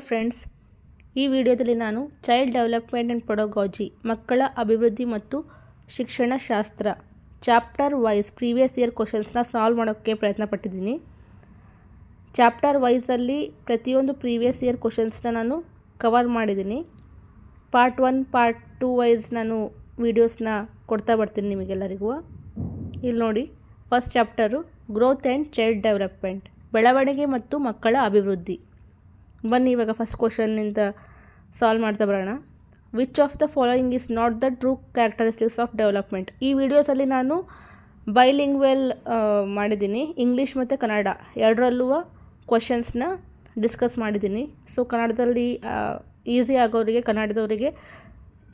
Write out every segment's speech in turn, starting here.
Friends, ಈ ವಿಡಿಯೋದಲ್ಲಿ ನಾನು ಚೈಲ್ಡ್ ಡೆವಲಪ್ಮೆಂಟ್ ಆ್ಯಂಡ್ ಪೆಡಗಾಜಿ ಮಕ್ಕಳ ಅಭಿವೃದ್ಧಿ ಮತ್ತು ಶಿಕ್ಷಣ ಶಾಸ್ತ್ರ ಚಾಪ್ಟರ್ ವೈಸ್ ಪ್ರೀವಿಯಸ್ ಇಯರ್ ಕ್ವಶನ್ಸ್ನ ಸಾಲ್ವ್ ಮಾಡೋಕ್ಕೆ ಪ್ರಯತ್ನ ಪಟ್ಟಿದ್ದೀನಿ. ಚಾಪ್ಟರ್ ವೈಸಲ್ಲಿ ಪ್ರತಿಯೊಂದು ಪ್ರೀವಿಯಸ್ ಇಯರ್ ಕ್ವಶನ್ಸ್ನ ನಾನು ಕವರ್ ಮಾಡಿದ್ದೀನಿ. ಪಾರ್ಟ್ 1 ಪಾರ್ಟ್ 2 ವೈಸ್ ನಾನು ವೀಡಿಯೋಸ್ನ ಕೊಡ್ತಾ ಬರ್ತೀನಿ ನಿಮಗೆಲ್ಲರಿಗೂ. ಇಲ್ಲಿ ನೋಡಿ, first chapter growth and child development, ಬೆಳವಣಿಗೆ ಮತ್ತು ಮಕ್ಕಳ ಅಭಿವೃದ್ಧಿ. ಬನ್ನಿ ಇವಾಗ ಫಸ್ಟ್ ಕ್ವಶನ್ನಿಂದ ಸಾಲ್ವ್ ಮಾಡ್ತಾ ಬರೋಣ. Which of the following is not the true characteristics of development. ಈ ವಿಡಿಯೋಸಲ್ಲಿ ನಾನು ಬೈಲಿಂಗ್ವೆಲ್ ಮಾಡಿದ್ದೀನಿ, ಇಂಗ್ಲೀಷ್ ಮತ್ತು ಕನ್ನಡ ಎರಡರಲ್ಲೂ ಕ್ವಶನ್ಸ್ನ ಡಿಸ್ಕಸ್ ಮಾಡಿದ್ದೀನಿ. ಸೊ ಕನ್ನಡದಲ್ಲಿ ಈಸಿ ಆಗೋರಿಗೆ, ಕನ್ನಡದವರಿಗೆ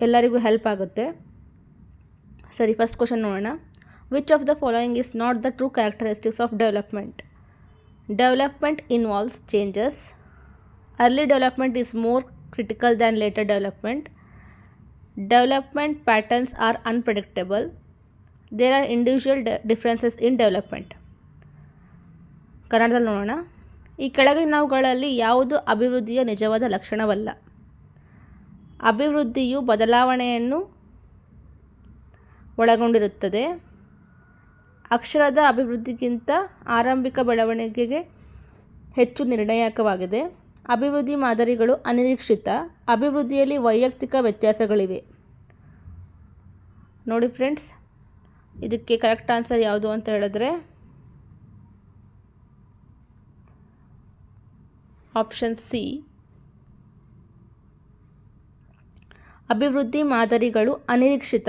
ಎಲ್ಲರಿಗೂ ಹೆಲ್ಪ್ ಆಗುತ್ತೆ. ಸರಿ, ಫಸ್ಟ್ ಕ್ವಶನ್ ನೋಡೋಣ. Which of the following is not the true characteristics of development. Development involves changes. Early development is more critical than later development. Development patterns are unpredictable. There are individual differences in development. ಕನ್ನಡದಲ್ಲಿ ನೋಡೋಣ. ಈ ಕೆಳಗಿನವುಗಳಲ್ಲಿ ಯಾವುದು ಅಭಿವೃದ್ಧಿಯ ನಿಜವಾದ ಲಕ್ಷಣವಲ್ಲ. ಅಭಿವೃದ್ಧಿಯು ಬದಲಾವಣೆಯನ್ನು ಒಳಗೊಂಡಿರುತ್ತದೆ. ಅಕ್ಷರದ ಅಭಿವೃದ್ಧಿಗಿಂತ ಆರಂಭಿಕ ಬೆಳವಣಿಗೆಗೆ ಹೆಚ್ಚು ನಿರ್ಣಾಯಕವಾಗಿದೆ. ಅಭಿವೃದ್ಧಿ ಮಾದರಿಗಳು ಅನಿರೀಕ್ಷಿತ. ಅಭಿವೃದ್ಧಿಯಲ್ಲಿ ವೈಯಕ್ತಿಕ ವ್ಯತ್ಯಾಸಗಳಿವೆ. ನೋಡಿ ಫ್ರೆಂಡ್ಸ್, ಇದಕ್ಕೆ ಕರೆಕ್ಟ್ ಆನ್ಸರ್ ಯಾವುದು ಅಂತ ಹೇಳಿದ್ರೆ ಆಪ್ಷನ್ ಸಿ. ಅಭಿವೃದ್ಧಿ ಮಾದರಿಗಳು ಅನಿರೀಕ್ಷಿತ.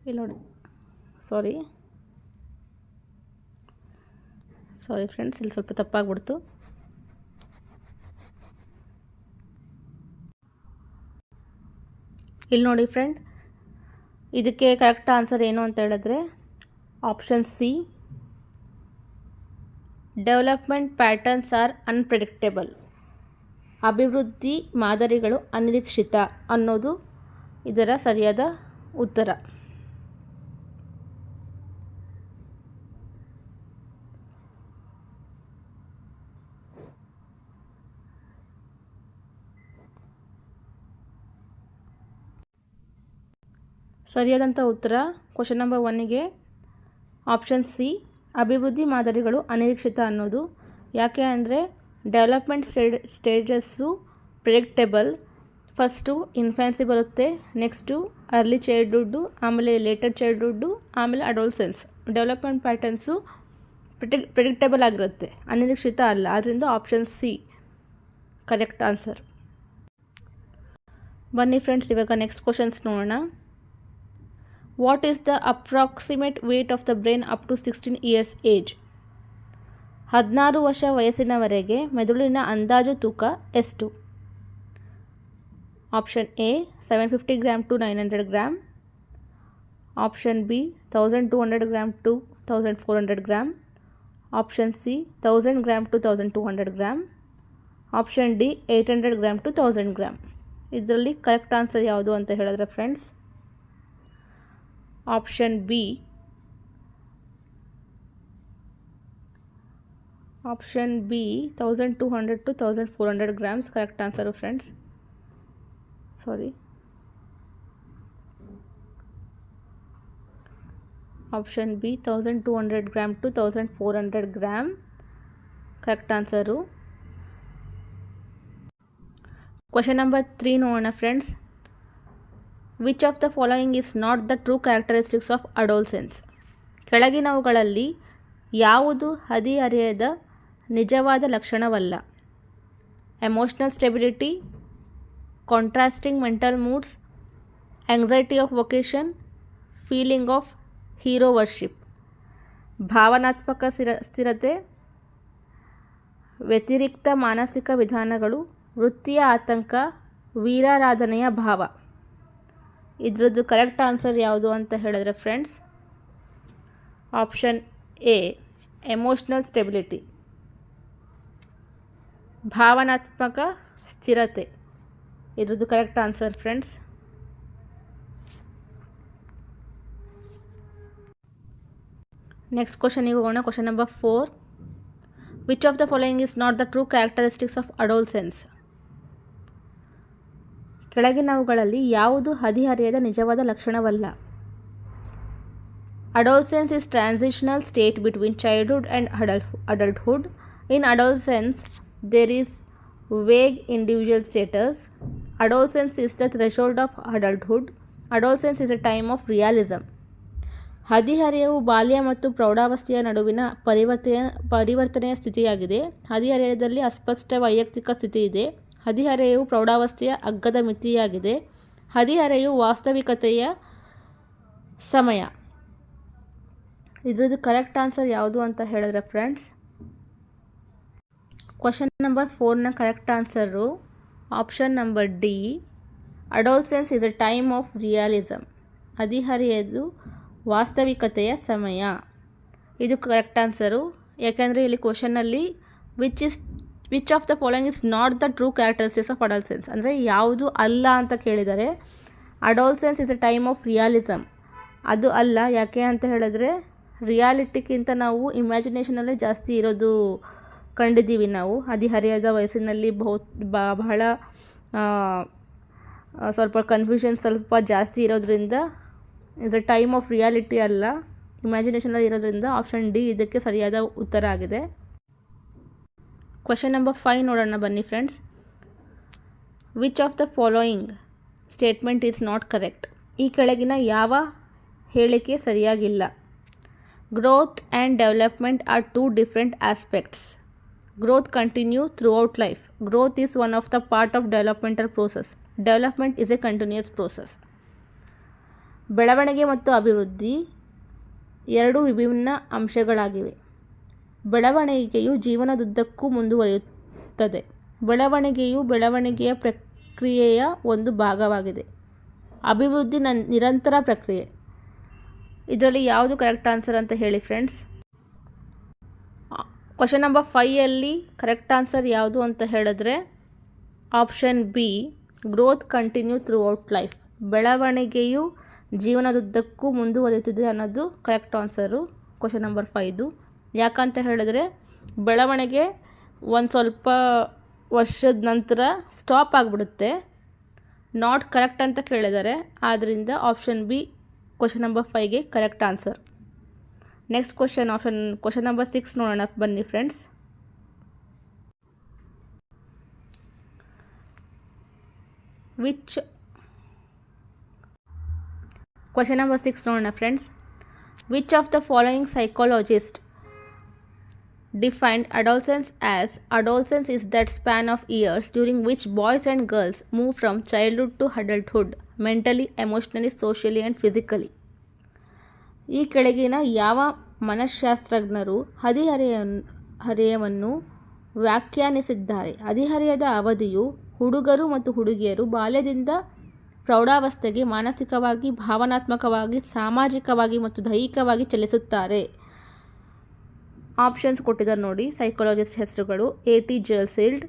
ಇಲ್ಲಿ ನೋಡಿ, ಸಾರಿ ಫ್ರೆಂಡ್ಸ್, ಇಲ್ಲಿ ಸ್ವಲ್ಪ ತಪ್ಪಾಗ್ಬಿಡ್ತು. ಇಲ್ಲಿ ನೋಡಿ ಫ್ರೆಂಡ್, ಇದಕ್ಕೆ ಕರೆಕ್ಟ್ ಆನ್ಸರ್ ಏನು ಅಂತ ಹೇಳಿದ್ರೆ option C. Development patterns are unpredictable. ಅಭಿವೃದ್ಧಿ ಮಾದರಿಗಳು ಅನಿರೀಕ್ಷಿತ ಅನ್ನೋದು ಇದರ ಸರಿಯಾದ ಉತ್ತರ. ಸರಿಯಾದಂಥ ಉತ್ತರ ಕ್ವಶನ್ ನಂಬರ್ 1ಗೆ ಆಪ್ಷನ್ ಸಿ, ಅಭಿವೃದ್ಧಿ ಮಾದರಿಗಳು ಅನಿರೀಕ್ಷಿತ ಅನ್ನೋದು. ಯಾಕೆ ಅಂದರೆ development stages predictable. First infancy ಬರುತ್ತೆ, ನೆಕ್ಸ್ಟು ಅರ್ಲಿ ಚೈಲ್ಡ್ಹುಡ್ಡು, ಆಮೇಲೆ ಲೇಟರ್ ಚೈಲ್ಡ್ಹುಡ್ಡು, ಆಮೇಲೆ ಅಡೋಲ್ಸೆನ್ಸ್. ಡೆವಲಪ್ಮೆಂಟ್ ಪ್ಯಾಟರ್ನ್ಸು ಪ್ರಿಡಿಕ್ಟೇಬಲ್ ಆಗಿರುತ್ತೆ, ಅನಿರೀಕ್ಷಿತ ಅಲ್ಲ. ಆದ್ದರಿಂದ ಆಪ್ಷನ್ ಸಿ ಕರೆಕ್ಟ್ ಆನ್ಸರ್. ಬನ್ನಿ ಫ್ರೆಂಡ್ಸ್, ಇವಾಗ ನೆಕ್ಸ್ಟ್ ಕ್ವಶನ್ಸ್ ನೋಡೋಣ. What is the approximate weight of the brain up to 16 years age. 16 ವರ್ಷ ವಯಸ್ಸಿನವರೆಗೆ ಮೆದುಳಿನ ಅಂದಾಜು ತೂಕ ಎಷ್ಟು? Option A 750 gram to 900 gram. Option B 1200 gram to 1400 gram. Option C 1000 gram to 1200 gram. Option D 800 gram to 1000 gram. ಇದರಲ್ಲಿ correct answer ಯಾವುದು ಅಂತ ಹೇಳಿದ್ರೆ friends option B. Option B 1200 to 1400 grams correct answer friends. Sorry, option B 1200 gram to 1400 gram correct answer. Question number 3 ನೋಡೋಣ friends. Which of the following is not the true characteristics of adolescence. ಕೆಳಗಿನವುಗಳಲ್ಲಿ ಯಾವುದು ಹದಿಹರೆಯದ ನಿಜವಾದ ಲಕ್ಷಣವಲ್ಲ. Emotional stability, contrasting mental moods, anxiety of vocation, feeling of hero worship. ಭಾವನಾತ್ಮಕ ಸ್ಥಿರತೆ, ವ್ಯತಿರಿಕ್ತ ಮಾನಸಿಕ ವಿಧಾನಗಳು, ವೃತ್ತಿಯ ಆತಂಕ, ವೀರಾರಾಧನೆಯ ಭಾವ. ಇದರದ್ದು ಕರೆಕ್ಟ್ ಆನ್ಸರ್ ಯಾವುದು ಅಂತ ಹೇಳಿದ್ರೆ friends option A emotional stability, ಭಾವನಾತ್ಮಕ ಸ್ಥಿರತೆ. ಇದ್ರದ್ದು ಕರೆಕ್ಟ್ ಆನ್ಸರ್ ಫ್ರೆಂಡ್ಸ್. ನೆಕ್ಸ್ಟ್ ಕ್ವಶನಿಗೆ ಹೋಗೋಣ. Question number 4. Which of the following is not the true characteristics of adolescence? ಕೆಳಗಿನವುಗಳಲ್ಲಿ ಯಾವುದು ಹದಿಹರೆಯದ ನಿಜವಾದ ಲಕ್ಷಣವಲ್ಲ? Adolescence is transitional state between childhood and adulthood. In adolescence, there is vague individual status. Adolescence is the threshold of adulthood. Adolescence is a time of realism. ಹದಿಹರೆಯವು ಬಾಲ್ಯ ಮತ್ತು ಪ್ರೌಢಾವಸ್ಥೆಯ ನಡುವಿನ ಪರಿವರ್ತನೆಯ ಸ್ಥಿತಿಯಾಗಿದೆ. ಹದಿಹರೆಯದಲ್ಲಿ ಅಸ್ಪಷ್ಟ ವೈಯಕ್ತಿಕ ಸ್ಥಿತಿ ಇದೆ. ಹದಿಹರೆಯವು ಪ್ರೌಢಾವಸ್ಥೆಯ ಅಗ್ಗದ ಮಿತಿಯಾಗಿದೆ. ಹದಿಹರೆಯು ವಾಸ್ತವಿಕತೆಯ ಸಮಯ. ಇದ್ರದ್ದು ಕರೆಕ್ಟ್ ಆನ್ಸರ್ ಯಾವುದು ಅಂತ ಹೇಳಿದ್ರೆ ಫ್ರೆಂಡ್ಸ್, ಕ್ವಶನ್ ನಂಬರ್ 4ನ correct answer option number D, adolescence is a time of realism. ಹದಿಹರೆಯದು ವಾಸ್ತವಿಕತೆಯ ಸಮಯ. ಇದು ಕರೆಕ್ಟ್ ಆನ್ಸರು. ಯಾಕೆಂದರೆ ಇಲ್ಲಿ ಕ್ವಶನ್ನಲ್ಲಿ which of the following is not the true characteristics of adolescence ಅಂದರೆ ಯಾವುದು ಅಲ್ಲ ಅಂತ ಕೇಳಿದರೆ, adolescence is a time of realism ಅದು ಅಲ್ಲ. ಯಾಕೆ ಅಂತ ಹೇಳಿದ್ರೆ ರಿಯಾಲಿಟಿಗಿಂತ ನಾವು ಇಮ್ಯಾಜಿನೇಷನಲ್ಲೇ ಜಾಸ್ತಿ ಇರೋದು ಕಂಡಿದ್ದೀವಿ ನಾವು. ಹದಿಹರೆಯದ ವಯಸ್ಸಿನಲ್ಲಿ ಬಹಳ ಸ್ವಲ್ಪ ಕನ್ಫ್ಯೂಷನ್ ಸ್ವಲ್ಪ ಜಾಸ್ತಿ ಇರೋದ್ರಿಂದ is a time of reality ಅಲ್ಲ, ಇಮ್ಯಾಜಿನೇಷನಲ್ಲಿ ಇರೋದ್ರಿಂದ ಆಪ್ಷನ್ ಡಿ ಇದಕ್ಕೆ ಸರಿಯಾದ ಉತ್ತರ ಆಗಿದೆ. ಕ್ವಶನ್ ನಂಬರ್ 5 ನೋಡೋಣ ಬನ್ನಿ friends. Which of the following statement is not correct? ಈ ಕೆಳಗಿನ ಯಾವ ಹೇಳಿಕೆ ಸರಿಯಾಗಿಲ್ಲ? Growth and development are two different aspects. Growth continue throughout life. Growth is one of the part of developmental process. Development is a continuous process. ಬೆಳವಣಿಗೆ ಮತ್ತು ಅಭಿವೃದ್ಧಿ ಎರಡು ವಿಭಿನ್ನ ಅಂಶಗಳಾಗಿವೆ. ಬೆಳವಣಿಗೆಯು ಜೀವನದುದ್ದಕ್ಕೂ ಮುಂದುವರಿಯುತ್ತದೆ. ಬೆಳವಣಿಗೆಯು ಬೆಳವಣಿಗೆಯ ಪ್ರಕ್ರಿಯೆಯ ಒಂದು ಭಾಗವಾಗಿದೆ. ಅಭಿವೃದ್ಧಿ ನಿರಂತರ ಪ್ರಕ್ರಿಯೆ. ಇದರಲ್ಲಿ ಯಾವುದು ಕರೆಕ್ಟ್ ಆನ್ಸರ್ ಅಂತ ಹೇಳಿ ಫ್ರೆಂಡ್ಸ್. ಕ್ವಶನ್ ನಂಬರ್ 5ಯಲ್ಲಿ ಕರೆಕ್ಟ್ ಆನ್ಸರ್ ಯಾವುದು ಅಂತ ಹೇಳಿದ್ರೆ option B, growth continue throughout life. ಬೆಳವಣಿಗೆಯು ಜೀವನದುದ್ದಕ್ಕೂ ಮುಂದುವರಿಯುತ್ತದೆ ಅನ್ನೋದು ಕರೆಕ್ಟ್ ಆನ್ಸರು ಕ್ವಶನ್ ನಂಬರ್ 5. ಯಾಕಂತ ಹೇಳಿದ್ರೆ ಬೆಳವಣಿಗೆ ಒಂದು ಸ್ವಲ್ಪ ವರ್ಷದ ನಂತರ ಸ್ಟಾಪ್ ಆಗಿಬಿಡುತ್ತೆ. ನಾಟ್ ಕರೆಕ್ಟ್ ಅಂತ ಕೇಳಿದ್ದಾರೆ. ಆದ್ದರಿಂದ ಆಪ್ಷನ್ ಬಿ ಕ್ವಶನ್ ನಂಬರ್ 5ಗೆ correct answer. Next question number 6 ನೋಡೋಣ ಬನ್ನಿ ಫ್ರೆಂಡ್ಸ್. ಕ್ವಶನ್ ನಂಬರ್ 6 ನೋಡೋಣ friends. Which of the following psychologist defined adolescence as adolescence is that span of years during which boys and girls move from childhood to adulthood mentally, emotionally, socially and physically. ಈ ಕೆಳಗಿನ ಯಾವ ಮನಃಶಾಸ್ತ್ರಜ್ಞರು ಹದಿಹರೆಯವನ್ನು ವ್ಯಾಖ್ಯಾನಿಸಿದ್ದಾರೆ? ಹದಿಹರೆಯದ ಅವಧಿಯು ಹುಡುಗರು ಮತ್ತು ಹುಡುಗಿಯರು ಬಾಲ್ಯದಿಂದ ಪ್ರೌಢಾವಸ್ಥೆಗೆ ಮಾನಸಿಕವಾಗಿ, ಭಾವನಾತ್ಮಕವಾಗಿ, ಸಾಮಾಜಿಕವಾಗಿ ಮತ್ತು ದೈಹಿಕವಾಗಿ ಚಲಿಸುತ್ತಾರೆ. ಆಪ್ಷನ್ಸ್ ಕೊಟ್ಟಿದ್ದಾರೆ ನೋಡಿ ಸೈಕಾಲಜಿಸ್ಟ್ ಹೆಸರುಗಳು: A.T. Jersild,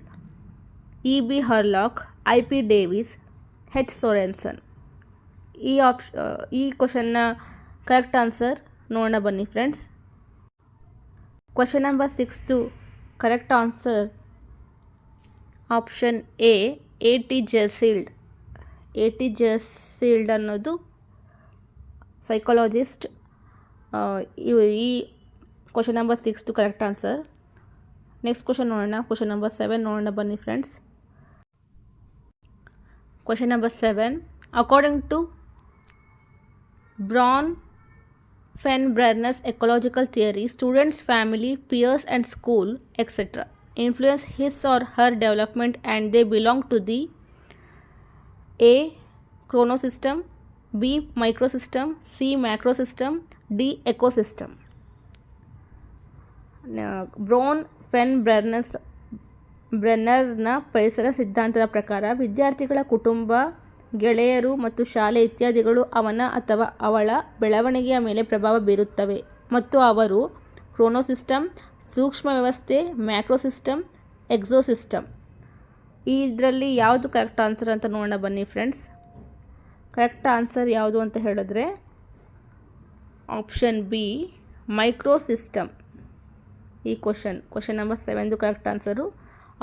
E.B. Hurlock, I.P. Davis, H. Sorensen. ಈ ಕ್ವಶನ್ನ ಕರೆಕ್ಟ್ ಆನ್ಸರ್ ನೋಡೋಣ ಬನ್ನಿ friends. Question number 6 correct answer option A, A.T. Jersild. A.T. Jersild ಅನ್ನೋದು ಸೈಕಾಲಜಿಸ್ಟ್. ಈ question number 6 correct answer. Next question ನೋಡೋಣ. ಕ್ವಶನ್ ನಂಬರ್ 7 ನೋಡೋಣ ಬನ್ನಿ friends. Question number 7, according to Bron Fenbrer's ecological theory, students, family, peers and school, etc. influence his or her development and they belong to the A. chronosystem, B. microsystem, C. macrosystem, D. ecosystem. ಬ್ರೌನ್ ಫೆನ್ಬ್ರೆನ್ನರ್ನ ಪರಿಸರ ಸಿದ್ಧಾಂತದ ಪ್ರಕಾರ ವಿದ್ಯಾರ್ಥಿಗಳ ಕುಟುಂಬ, ಗೆಳೆಯರು ಮತ್ತು ಶಾಲೆ ಇತ್ಯಾದಿಗಳು ಅವನ ಅಥವಾ ಅವಳ ಬೆಳವಣಿಗೆಯ ಮೇಲೆ ಪ್ರಭಾವ ಬೀರುತ್ತವೆ ಮತ್ತು ಅವರು ಕ್ರೋನೋಸಿಸ್ಟಮ್, ಸೂಕ್ಷ್ಮ ವ್ಯವಸ್ಥೆ, ಮ್ಯಾಕ್ರೋಸಿಸ್ಟಮ್, ಎಕ್ಸೋಸಿಸ್ಟಮ್. ಇದರಲ್ಲಿ ಯಾವುದು ಕರೆಕ್ಟ್ ಆನ್ಸರ್ ಅಂತ ನೋಡೋಣ ಬನ್ನಿ ಫ್ರೆಂಡ್ಸ್. ಕರೆಕ್ಟ್ ಆನ್ಸರ್ ಯಾವುದು ಅಂತ ಹೇಳಿದ್ರೆ ಆಪ್ಷನ್ ಬಿ, ಮೈಕ್ರೋಸಿಸ್ಟಮ್. ಈ question number 7 correct answer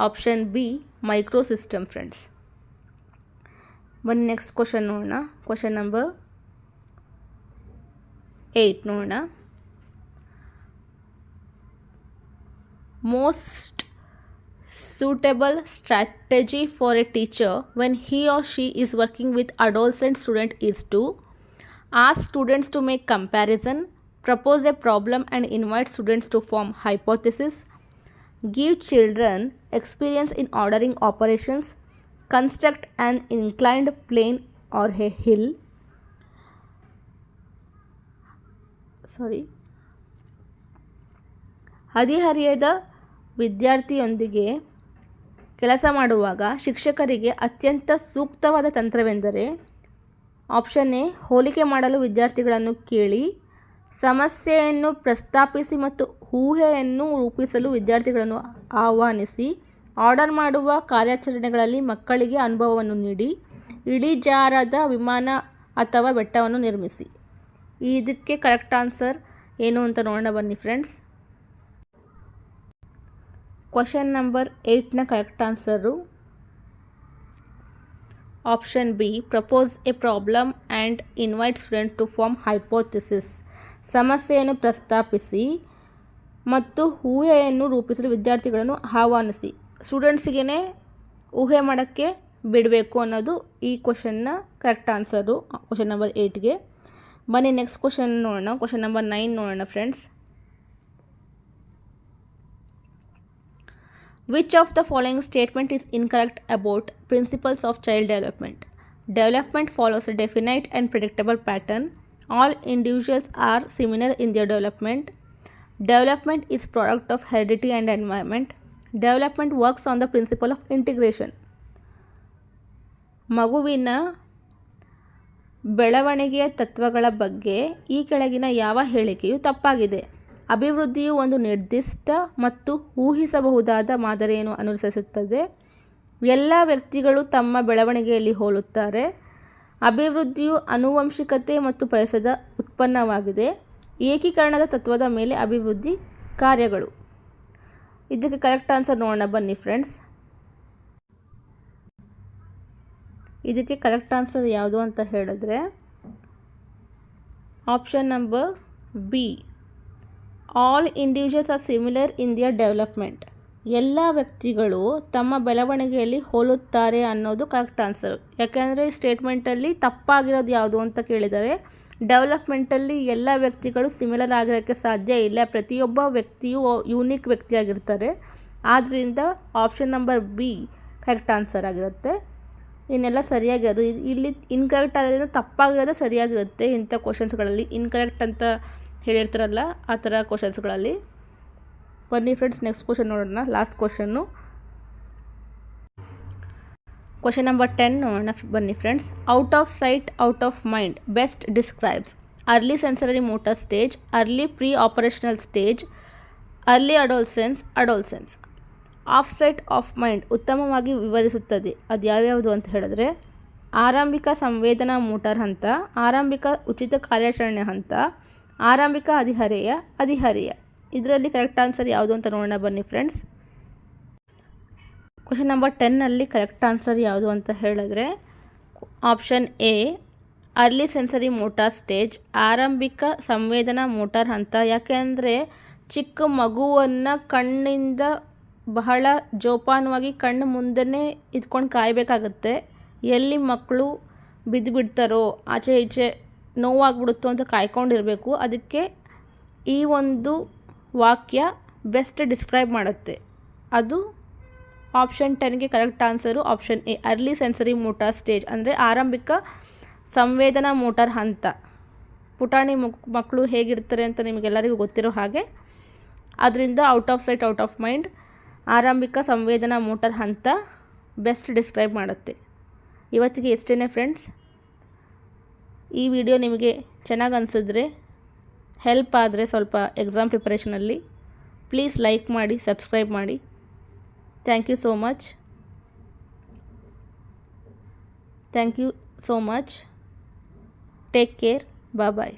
option B microsystem friends. ಬನ್ನಿ ನೆಕ್ಸ್ಟ್ ಕ್ವಶನ್ ನೋಡೋಣ. ಕ್ವಶನ್ ನಂಬರ್ 8 ನೋಡೋಣ. Most suitable strategy for a teacher when he or she is working with adolescent student is to ask students to make comparison, propose a problem and invite students to form hypothesis, give children experience in ordering operations, construct an inclined plane or a hill. ಹದಿಹರೆಯದ ವಿದ್ಯಾರ್ಥಿಯೊಂದಿಗೆ ಕೆಲಸ ಮಾಡುವಾಗ ಶಿಕ್ಷಕರಿಗೆ ಅತ್ಯಂತ ಸೂಕ್ತವಾದ ತಂತ್ರವೆಂದರೆ option A ಹೋಲಿಕೆ ಮಾಡಲು ವಿದ್ಯಾರ್ಥಿಗಳನ್ನು ಕೇಳಿ, ಸಮಸ್ಯೆಯನ್ನು ಪ್ರಸ್ತಾಪಿಸಿ ಮತ್ತು ಊಹೆಯನ್ನು ರೂಪಿಸಲು ವಿದ್ಯಾರ್ಥಿಗಳನ್ನು ಆಹ್ವಾನಿಸಿ, ಆರ್ಡರ್ ಮಾಡುವ ಕಾರ್ಯಾಚರಣೆಗಳಲ್ಲಿ ಮಕ್ಕಳಿಗೆ ಅನುಭವವನ್ನು ನೀಡಿ, ಇಳಿಜಾರಾದ ವಿಮಾನ ಅಥವಾ ಬೆಟ್ಟವನ್ನು ನಿರ್ಮಿಸಿ. ಇದಕ್ಕೆ ಕರೆಕ್ಟ್ ಆನ್ಸರ್ ಏನು ಅಂತ ನೋಡೋಣ ಬನ್ನಿ ಫ್ರೆಂಡ್ಸ್. ಕ್ವಶನ್ ನಂಬರ್ 8ನ correct answer option B propose a problem and invite student to form hypothesis. ಸಮಸ್ಯೆಯನ್ನು ಪ್ರಸ್ತಾಪಿಸಿ ಮತ್ತು ಊಹೆಯನ್ನು ರೂಪಿಸಲು ವಿದ್ಯಾರ್ಥಿಗಳನ್ನು ಆಹ್ವಾನಿಸಿ. ಸ್ಟೂಡೆಂಟ್ಸಿಗೆ ಊಹೆ ಮಾಡೋಕ್ಕೆ ಬಿಡಬೇಕು ಅನ್ನೋದು ಈ ಕ್ವಶನ್ನ ಕರೆಕ್ಟ್ ಆನ್ಸರು ಕ್ವಶನ್ ನಂಬರ್ 8ಗೆ. ಬನ್ನಿ ನೆಕ್ಸ್ಟ್ ಕ್ವಶನ್ ನೋಡೋಣ. ಕ್ವಶನ್ ನಂಬರ್ 9 ನೋಡೋಣ friends. Which of the following statement is incorrect about principles of child development? Development follows a definite and predictable pattern. All individuals are similar in their development. Development is product of heredity and environment. Development works on the principle of integration. ಮಗುವಿನ ಬೆಳವಣಿಗೆಯ ತತ್ವಗಳ ಬಗ್ಗೆ ಈ ಕೆಳಗಿನ ಯಾವ ಹೇಳಿಕೆಯು ತಪ್ಪಾಗಿದೆ? ಅಭಿವೃದ್ಧಿಯು ಒಂದು ನಿರ್ದಿಷ್ಟ ಮತ್ತು ಊಹಿಸಬಹುದಾದ ಮಾದರಿಯನ್ನು ಅನುಸರಿಸುತ್ತದೆ. ಎಲ್ಲ ವ್ಯಕ್ತಿಗಳು ತಮ್ಮ ಬೆಳವಣಿಗೆಯಲ್ಲಿ ಹೋಲುತ್ತಾರೆ. ಅಭಿವೃದ್ಧಿಯು ಆನುವಂಶಿಕತೆ ಮತ್ತು ಪರಿಸರದ ಉತ್ಪನ್ನವಾಗಿದೆ. ಏಕೀಕರಣದ ತತ್ವದ ಮೇಲೆ ಅಭಿವೃದ್ಧಿ ಕಾರ್ಯಗಳು. ಇದಕ್ಕೆ ಕರೆಕ್ಟ್ ಆನ್ಸರ್ ನೋಡೋಣ ಬನ್ನಿ ಫ್ರೆಂಡ್ಸ್. ಇದಕ್ಕೆ ಕರೆಕ್ಟ್ ಆನ್ಸರ್ ಯಾವುದು ಅಂತ ಹೇಳಿದ್ರೆ option number B all individuals are similar in their development. ಎಲ್ಲ ವ್ಯಕ್ತಿಗಳು ತಮ್ಮ ಬೆಳವಣಿಗೆಯಲ್ಲಿ ಹೋಲುತ್ತಾರೆ ಅನ್ನೋದು ಕರೆಕ್ಟ್ ಆನ್ಸರ್. ಯಾಕೆಂದರೆ ಈ ಸ್ಟೇಟ್ಮೆಂಟಲ್ಲಿ ತಪ್ಪಾಗಿರೋದು ಯಾವುದು ಅಂತ ಕೇಳಿದರೆ ಡೆವಲಪ್ಮೆಂಟಲ್ಲಿ ಎಲ್ಲ ವ್ಯಕ್ತಿಗಳು ಸಿಮಿಲರ್ ಆಗಿರೋಕ್ಕೆ ಸಾಧ್ಯ ಇಲ್ಲ. ಪ್ರತಿಯೊಬ್ಬ ವ್ಯಕ್ತಿಯು ಯೂನಿಕ್ ವ್ಯಕ್ತಿಯಾಗಿರ್ತಾರೆ. ಆದ್ದರಿಂದ option number B correct answer ಆಗಿರುತ್ತೆ. ಇನ್ನೆಲ್ಲ ಸರಿಯಾಗಿರೋದು ಇಲ್ಲಿ ಇನ್ಕರೆಕ್ಟ್ ಆಗಿರೋದು, ತಪ್ಪಾಗಿರೋದು ಸರಿಯಾಗಿರುತ್ತೆ. ಇಂಥ ಕ್ವಶನ್ಸ್ಗಳಲ್ಲಿ ಇನ್ಕರೆಕ್ಟ್ ಅಂತ ಹೇಳಿರ್ತಾರಲ್ಲ ಆ ಥರ ಕ್ವಶನ್ಸ್ಗಳಲ್ಲಿ. ಬನ್ನಿ ಫ್ರೆಂಡ್ಸ್ ನೆಕ್ಸ್ಟ್ ಕ್ವಶನ್ ನೋಡೋಣ. ಲಾಸ್ಟ್ ಕ್ವಶನ್ನು ಕ್ವಶನ್ ನಂಬರ್ 10 ನೋಡೋಣ ಬನ್ನಿ friends. Out of sight out of mind best describes early sensory motor stage, early preoperational stage, early adolescence. Of sight of mind ಉತ್ತಮವಾಗಿ ವಿವರಿಸುತ್ತದೆ. ಅದು ಯಾವ್ಯಾವುದು ಅಂತ ಹೇಳಿದ್ರೆ ಆರಂಭಿಕ ಸಂವೇದನಾ ಮೋಟಾರ್ ಹಂತ, ಆರಂಭಿಕ ಉಚಿತ ಕಾರ್ಯಾಚರಣೆ ಹಂತ, ಆರಂಭಿಕ ಅಧಿಹರೆಯ. ಇದರಲ್ಲಿ ಕರೆಕ್ಟ್ ಆನ್ಸರ್ ಯಾವುದು ಅಂತ ನೋಡೋಣ ಬನ್ನಿ ಫ್ರೆಂಡ್ಸ್. ಕ್ವಶನ್ ನಂಬರ್ 10ನಲ್ಲಿ ಕರೆಕ್ಟ್ ಆನ್ಸರ್ ಯಾವುದು ಅಂತ ಹೇಳಿದ್ರೆ option A early sensory motor stage, ಆರಂಭಿಕ ಸಂವೇದನಾ ಮೋಟಾರ್ ಹಂತ. ಯಾಕೆಂದರೆ ಚಿಕ್ಕ ಮಗುವನ್ನು ಕಣ್ಣಿಂದ ಬಹಳ ಜೋಪಾನವಾಗಿ ಕಣ್ಣು ಮುಂದೆನೇ ಇದ್ಕೊಂಡು ಕಾಯಬೇಕಾಗತ್ತೆ. ಎಲ್ಲಿ ಮಕ್ಕಳು ಬಿದ್ದುಬಿಡ್ತಾರೋ, ಆಚೆ ಈಚೆ ನೋವಾಗ್ಬಿಡುತ್ತೋ ಅಂತ ಕಾಯ್ಕೊಂಡಿರಬೇಕು. ಅದಕ್ಕೆ ಈ ಒಂದು ವಾಕ್ಯ ಬೆಸ್ಟ್ ಡಿಸ್ಕ್ರೈಬ್ ಮಾಡುತ್ತೆ. ಅದು ಆಪ್ಷನ್ 10ಗೆ correct answer option A early sensory motor stage ಅಂದರೆ ಆರಂಭಿಕ ಸಂವೇದನಾ ಮೋಟಾರ್ ಹಂತ. ಪುಟಾಣಿ ಮಕ್ಕಳು ಹೇಗಿರ್ತಾರೆ ಅಂತ ನಿಮಗೆಲ್ಲರಿಗೂ ಗೊತ್ತಿರೋ ಹಾಗೆ. ಅದರಿಂದ out of sight out of mind ಆರಂಭಿಕ ಸಂವೇದನಾ ಮೋಟಾರ್ ಹಂತ ಬೆಸ್ಟ್ ಡಿಸ್ಕ್ರೈಬ್ ಮಾಡುತ್ತೆ. ಇವತ್ತಿಗೆ ಇಷ್ಟೇ ಫ್ರೆಂಡ್ಸ್. ಈ ವಿಡಿಯೋ ನಿಮಗೆ ಚೆನ್ನಾಗಿ ಅನಿಸಿದ್ರೆ, ಹೆಲ್ಪ್ ಆದರೆ ಸ್ವಲ್ಪ ಎಕ್ಸಾಮ್ ಪ್ರಿಪರೇಷನಲ್ಲಿ ಪ್ಲೀಸ್ ಲೈಕ್ ಮಾಡಿ, ಸಬ್ಸ್ಕ್ರೈಬ್ ಮಾಡಿ. Thank you so much. Take care. Bye.